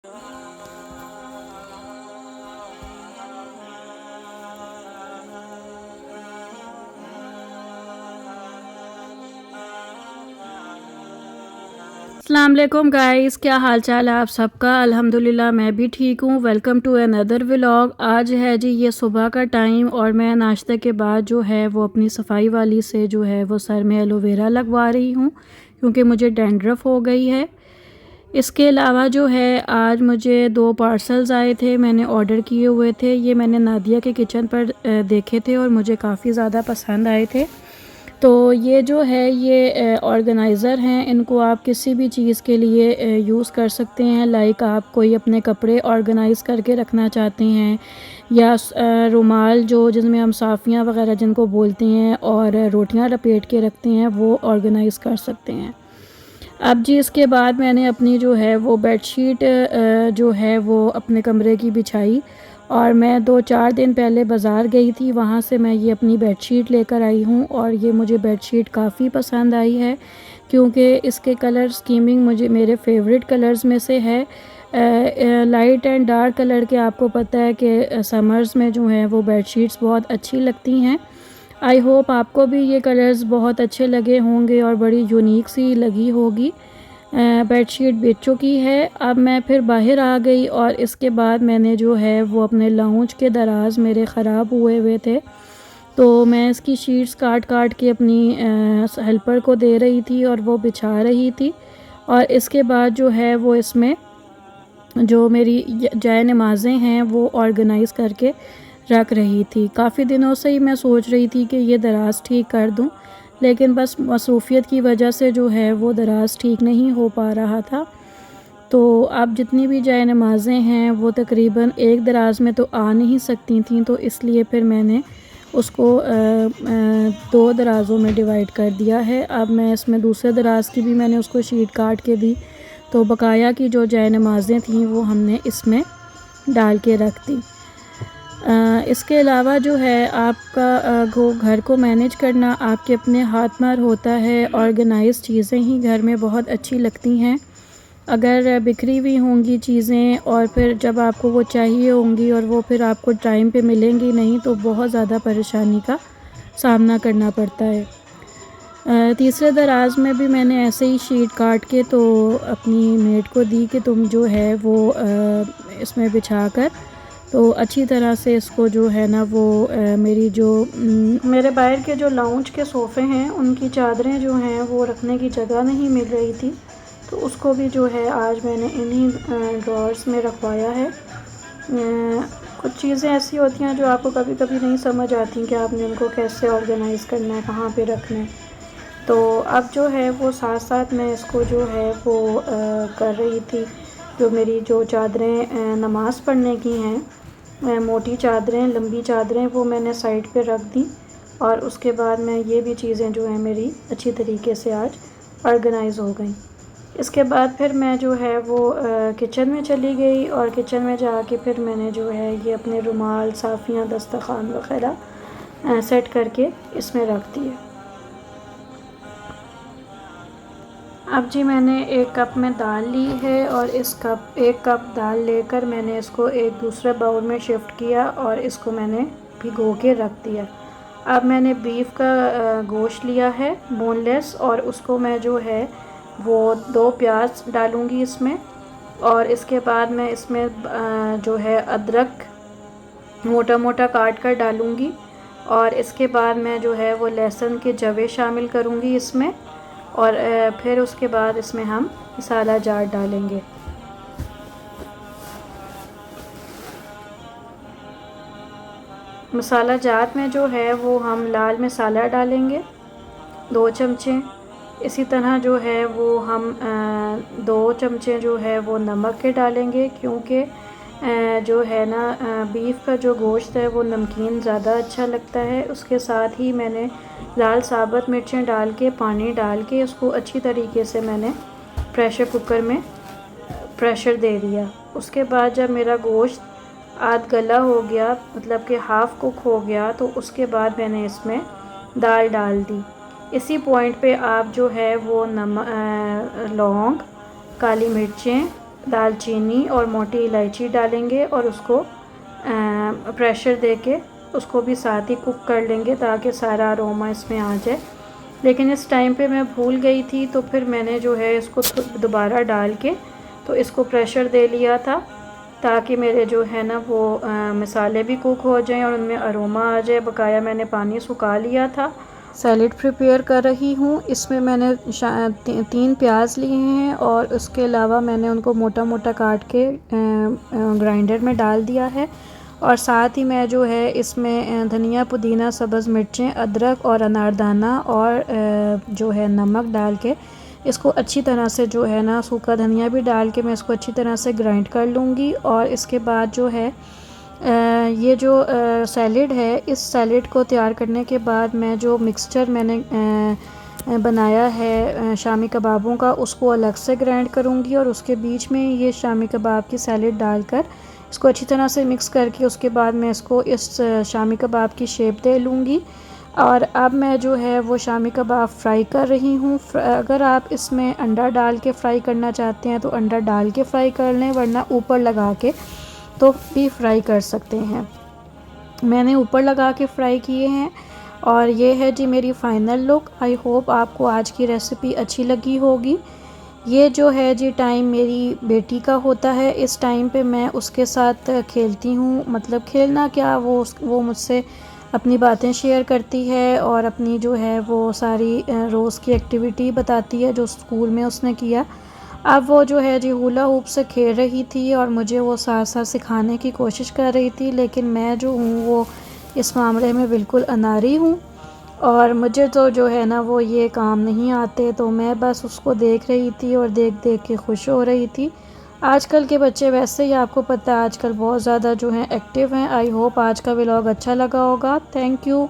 अस्सलाम वालेकुम गाइस, क्या हाल चाल है आप सबका। अल्हम्दुलिल्लाह मैं भी ठीक हूँ। Welcome to another vlog. आज है जी ये सुबह का टाइम और मैं नाश्ते के बाद जो है वो अपनी सफाई वाली से जो है वो सर में एलोवेरा लगवा रही हूँ क्योंकि मुझे डैंड्रफ हो गई है। इसके अलावा जो है आज मुझे 2 पार्सल्स आए थे, मैंने ऑर्डर किए हुए थे। ये मैंने नादिया के किचन पर देखे थे और मुझे काफ़ी ज़्यादा पसंद आए थे। तो ये जो है ये ऑर्गेनाइज़र हैं, इनको आप किसी भी चीज़ के लिए यूज़ कर सकते हैं। लाइक आप कोई अपने कपड़े ऑर्गेनाइज़ करके रखना चाहते हैं या रुमाल जो जिसमें हम साफ़ियाँ वग़ैरह जिनको बोलते हैं और रोटियां लपेट के रखते हैं वो ऑर्गेनाइज़ कर सकते हैं। अब जी इसके बाद मैंने अपनी जो है वो बेडशीट जो है वो अपने कमरे की बिछाई और मैं 2-4 दिन पहले बाज़ार गई थी, वहाँ से मैं ये अपनी बेडशीट लेकर आई हूँ और ये मुझे बेडशीट काफ़ी पसंद आई है क्योंकि इसके कलर स्कीमिंग मुझे मेरे फेवरेट कलर्स में से है। लाइट एंड डार्क कलर के आपको पता है कि समर्स में जो है वो बेडशीट्स बहुत अच्छी लगती हैं। आई होप आपको भी ये कलर्स बहुत अच्छे लगे होंगे और बड़ी यूनिक सी लगी होगी। बेडशीट बेच चुकी है। अब मैं फिर बाहर आ गई और इसके बाद मैंने जो है वो अपने लाउंज के दराज मेरे ख़राब हुए थे, तो मैं इसकी शीट्स काट काट के अपनी हेल्पर को दे रही थी और वो बिछा रही थी। और इसके बाद जो है वो इसमें जो मेरी जाए नमाज़ें हैं वो ऑर्गेनाइज़ करके रख रही थी। काफ़ी दिनों से ही मैं सोच रही थी कि ये दराज ठीक कर दूं, लेकिन बस मसरूफ़ियत की वजह से जो है वो दराज ठीक नहीं हो पा रहा था। तो अब जितनी भी जाए नमाज़ें हैं वो तकरीबन एक दराज में तो आ नहीं सकती थी, तो इसलिए फिर मैंने उसको 2 दराज़ों में डिवाइड कर दिया है। अब मैं इसमें दूसरे दराज की भी मैंने उसको शीट काट के दी, तो बकाया की जो जाए नमाज़ें थीं वो हमने इसमें डाल के रख दी। इसके अलावा जो है आपका घर को मैनेज करना आपके अपने हाथ में होता है। ऑर्गेनाइज़ चीज़ें ही घर में बहुत अच्छी लगती हैं। अगर बिखरी हुई होंगी चीज़ें और फिर जब आपको वो चाहिए होंगी और वो फिर आपको टाइम पे मिलेंगी नहीं, तो बहुत ज़्यादा परेशानी का सामना करना पड़ता है। तीसरे दराज में भी मैंने ऐसे ही शीट काट के तो अपनी मेड को दी कि तुम जो है वो इसमें बिछा कर तो अच्छी तरह से इसको जो है ना वो मेरी जो मेरे बाहर के जो लाउंज के सोफ़े हैं उनकी चादरें जो हैं वो रखने की जगह नहीं मिल रही थी, तो उसको भी जो है आज मैंने इन्हीं ड्रॉर्स में रखवाया है। कुछ चीज़ें ऐसी होती हैं जो आपको कभी कभी नहीं समझ आती कि आपने उनको कैसे ऑर्गेनाइज़ करना है, कहाँ पे रखना है। तो अब जो है वो साथ साथ मैं इसको जो है वो कर रही थी। जो मेरी जो चादरें नमाज़ पढ़ने की हैं, मोटी चादरें लंबी चादरें, वो मैंने साइड पे रख दी और उसके बाद मैं ये भी चीज़ें जो हैं मेरी अच्छी तरीके से आज ऑर्गेनाइज़ हो गई। इसके बाद फिर मैं जो है वो किचन में चली गई और किचन में जाके फिर मैंने जो है ये अपने रुमाल साफ़ियाँ दस्तरखान वग़ैरह सेट करके इसमें रख दिए। अब जी मैंने 1 कप में दाल ली है और 1 कप दाल लेकर मैंने इसको एक दूसरे बाउल में शिफ्ट किया और इसको मैंने भिगो के रख दिया। अब मैंने बीफ का गोश्त लिया है बोनलेस और उसको मैं जो है वो 2 प्याज डालूँगी इसमें और इसके बाद मैं इसमें जो है अदरक मोटा मोटा काट कर डालूँगी और इसके बाद मैं जो है वो लहसुन के जवे शामिल करूँगी इसमें और फिर उसके बाद इसमें हम मसाला जार डालेंगे। मसाला जार में जो है वो हम लाल मसाला डालेंगे 2 चमचे। इसी तरह जो है वो हम 2 चमचे जो है वो नमक के डालेंगे क्योंकि जो है ना बीफ का जो गोश्त है वो नमकीन ज़्यादा अच्छा लगता है। उसके साथ ही मैंने लाल साबुत मिर्चें डाल के पानी डाल के उसको अच्छी तरीके से मैंने प्रेशर कुकर में प्रेशर दे दिया। उसके बाद जब मेरा गोश्त आध गला हो गया, मतलब कि हाफ़ कुक हो गया, तो उसके बाद मैंने इसमें दाल डाल दी। इसी पॉइंट पे आप जो है वो लौंग, काली मिर्चें, दालचीनी और मोटी इलायची डालेंगे और उसको प्रेशर देके उसको भी साथ ही कुक कर लेंगे ताकि सारा अरोमा इसमें आ जाए। लेकिन इस टाइम पे मैं भूल गई थी, तो फिर मैंने जो है इसको दोबारा डाल के तो इसको प्रेशर दे लिया था ताकि मेरे जो है ना वो मसाले भी कुक हो जाएं और उनमें अरोमा आ जाए। बकाया मैंने पानी सुखा लिया था। सैलेड प्रिपेयर कर रही हूँ। इसमें मैंने 3 प्याज लिए हैं और उसके अलावा मैंने उनको मोटा मोटा काट के ग्राइंडर में डाल दिया है। और साथ ही मैं जो है इसमें धनिया, पुदीना, सब्ज़ मिर्चें, अदरक और अनारदाना और जो है नमक डाल के इसको अच्छी तरह से जो है ना सूखा धनिया भी डाल के मैं इसको अच्छी तरह से ग्राइंड कर लूँगी। और इसके बाद जो है ये जो सैलेड है, इस सैलेड को तैयार करने के बाद मैं जो मिक्सचर मैंने बनाया है शामी कबाबों का, उसको अलग से ग्राइंड करूँगी और उसके बीच में ये शामी कबाब की सैलेड डालकर इसको अच्छी तरह से मिक्स करके उसके बाद मैं इसको इस शामी कबाब की शेप दे लूँगी। और अब मैं जो है वो शामी कबाब फ्राई कर रही हूँ। अगर आप इसमें अंडा डाल के फ्राई करना चाहते हैं तो अंडा डाल के फ्राई कर लें, वरना ऊपर लगा के तो भी फ्राई कर सकते हैं। मैंने ऊपर लगा के फ्राई किए हैं। और ये है जी मेरी फ़ाइनल लुक। आई होप आपको आज की रेसिपी अच्छी लगी होगी। ये जो है जी टाइम मेरी बेटी का होता है। इस टाइम पे मैं उसके साथ खेलती हूँ, मतलब खेलना क्या, वो मुझसे अपनी बातें शेयर करती है और अपनी जो है वो सारी रोज़ की एक्टिविटी बताती है जो स्कूल में उसने किया। अब वो जो है जी हुला हुप से खेल रही थी और मुझे वो साथ साथ सिखाने की कोशिश कर रही थी, लेकिन मैं जो हूँ वो इस मामले में बिल्कुल अनारी हूँ और मुझे तो जो है ना वो ये काम नहीं आते। तो मैं बस उसको देख रही थी और देख देख के खुश हो रही थी। आजकल के बच्चे वैसे ही आपको पता है आजकल बहुत ज़्यादा जो हैं एक्टिव हैं। आई होप आज का व्लॉग अच्छा लगा होगा। Thank you.